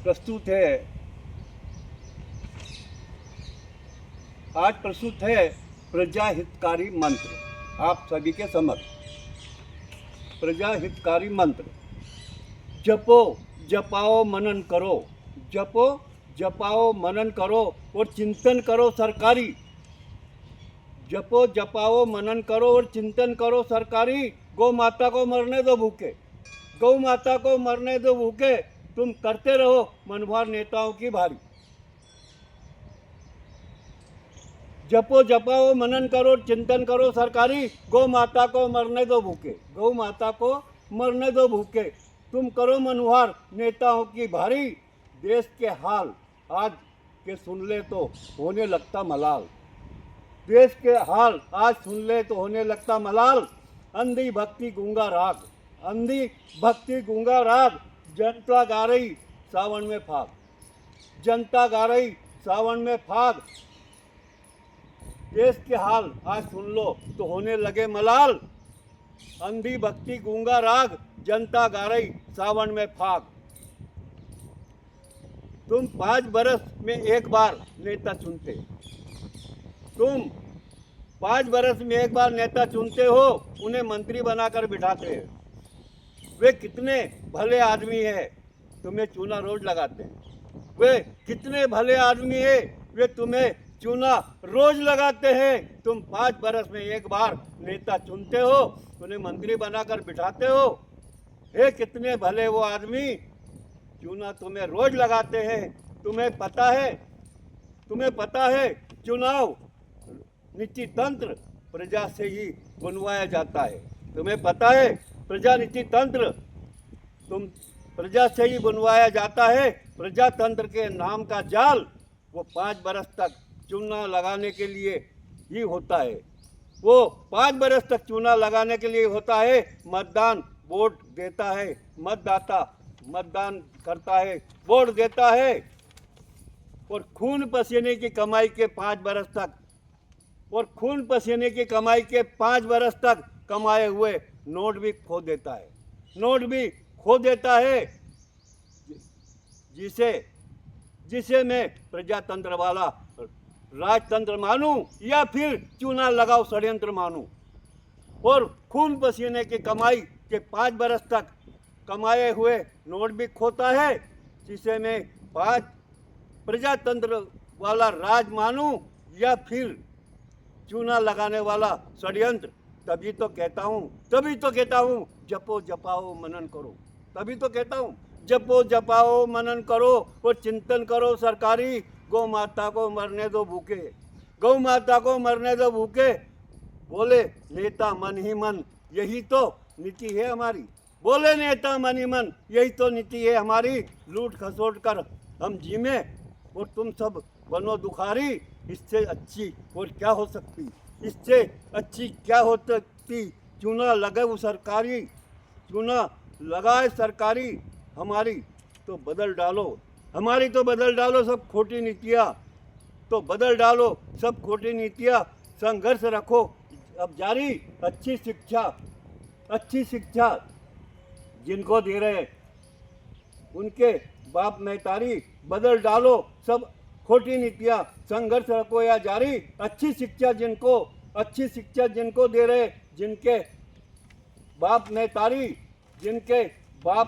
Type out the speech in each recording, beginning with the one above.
प्रस्तुत है आज प्रस्तुत है प्रजा हितकारी मंत्र आप सभी के समक्ष। प्रजा हितकारी मंत्र। जपो जपाओ मनन करो, जपो जपाओ मनन करो और चिंतन करो सरकारी। जपो जपाओ मनन करो और चिंतन करो सरकारी। गौ माता को मरने दो भूखे, गौ माता को मरने दो भूखे। तुम करते रहो मनभार नेताओं की भारी। जपो जपाओ मनन करो चिंतन करो सरकारी। गौ माता को मरने दो भूखे, गौ माता को मरने दो भूखे। तुम करो मनोहार नेताओं की भारी। देश के हाल आज के सुन ले तो होने लगता मलाल। देश के हाल आज सुन ले तो होने लगता मलाल। अंधी भक्ति गूंगा राग, अंधी भक्ति गूंगा राग। जनता गा रही सावन में फाग, जनता गा रही सावन में फाग। देश के हाल आज सुन लो तो होने लगे मलाल। अंधी भक्ति गूंगा राग, जनता गा रही सावन में फाग। तुम 5 बरस में एक बार नेता चुनते, तुम 5 बरस में एक बार नेता चुनते हो, उन्हें मंत्री बनाकर बिठाते हैं। वे कितने भले आदमी है, तुम्हें चूना रोज लगाते हैं। वे कितने भले आदमी है, वे तुम्हें चूना रोज लगाते हैं। तुम 5 बरस में एक बार नेता चुनते हो, उन्हें मंत्री बनाकर बिठाते हो। हे कितने भले वो आदमी, चूना तुम्हें रोज लगाते हैं। तुम्हें पता है चुनाव नीति तंत्र प्रजा से ही बनवाया जाता है। तुम्हें पता है प्रजा नीति तंत्र तुम प्रजा से ही बनवाया जाता है। प्रजातंत्र के नाम का जाल वो 5 बरस तक चूना लगाने के लिए ही होता है। वो 5 बरस तक चूना लगाने के लिए होता है। मतदान वोट देता है, मतदाता मतदान करता है, वोट देता है। और खून पसीने की कमाई के 5 बरस तक, और खून पसीने की कमाई के 5 बरस तक कमाए हुए नोट भी खो देता है, नोट भी खो देता है। जिसे मैं प्रजातंत्र वाला राजतंत्र मानूं या फिर चूना लगाओ षड्यंत्र मानूं। और खून पसीने की कमाई के 5 बरस तक कमाए हुए नोट भी खोता है। जिसे मैं प्रजातंत्र वाला राज मानूं या फिर चूना लगाने वाला षड्यंत्र। तभी तो कहता हूँ जपो जपाओ मनन करो। तभी तो कहता हूँ जपो जपाओ मनन करो और चिंतन करो सरकारी। गौ माता को मरने दो भूखे, गौ माता को मरने दो भूखे। बोले नेता मन ही मन, यही तो नीति है हमारी। बोले नेता मन ही मन, यही तो नीति है हमारी। लूट खसोट कर हम जीमे और तुम सब बनो दुखारी। इससे अच्छी और क्या हो सकती, इससे अच्छी क्या हो सकती। चूना लगे वो सरकारी, चूना लगाए सरकारी। हमारी तो बदल डालो, हमारी तो बदल डालो सब खोटी नीतियाँ, तो बदल डालो सब खोटी नीतियाँ। संघर्ष रखो अब जारी। अच्छी शिक्षा जिनको दे रहे उनके बाप महतारी। बदल डालो सब खोटी नीतियाँ, संघर्ष रखो या जारी। अच्छी शिक्षा जिनको दे रहे, जिनके बाप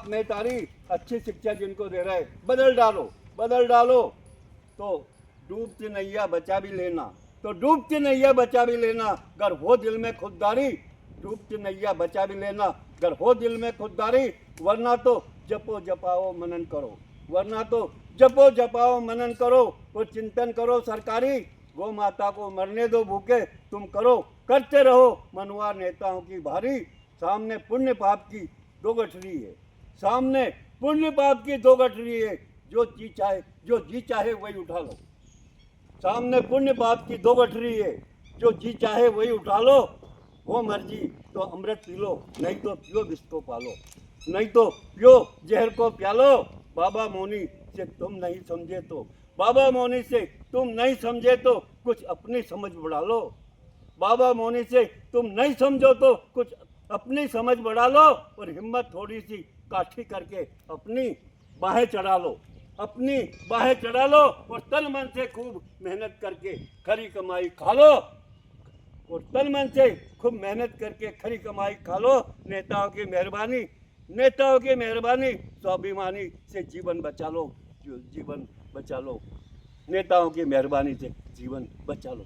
महतारी अच्छी शिक्षा जिनको दे रहे। बदल डालो तो डूबती नैया बचा भी लेना, तो डूबती नैया बचा भी लेना। अगर हो दिल में खुददारी, डूबती नैया बचा भी लेना अगर हो दिल में खुददारी। वरना तो जपो जपाओ मनन करो, वरना तो जपो जपाओ मनन करो और चिंतन करो सरकारी। गौ माता को मरने दो भूखे। तुम करते रहो मनवार नेताओं की भारी। सामने पुण्य पाप की 2 गठरी है, सामने पुण्य पाप की 2 गठरी है। जो जी चाहे वही उठा लो। सामने पुण्य पाप की 2 गठरी है, जो जी चाहे वही उठा लो। वो मर्जी तो अमृत पी लो, नहीं तो पियो विष को पालो, नहीं तो पियो जहर को प्यालो। बाबा मौनी से तुम नहीं समझे तो, बाबा मौनी से तुम नहीं समझे तो कुछ अपनी समझ बढ़ा लो। बाबा मौनी से तुम नहीं समझो तो कुछ अपनी समझ बढ़ा लो। और हिम्मत थोड़ी सी काठी करके अपनी बाहें चढ़ा लो। अपनी बाहें चढ़ा लो और तन मन से खूब मेहनत करके खरी कमाई खा लो, और तन मन से खूब मेहनत करके खरी कमाई खा लो। नेताओं की मेहरबानी, नेताओं की मेहरबानी, स्वाभिमानी से जीवन बचा लो, जीवन बचा लो, नेताओं की मेहरबानी से जीवन बचा लो।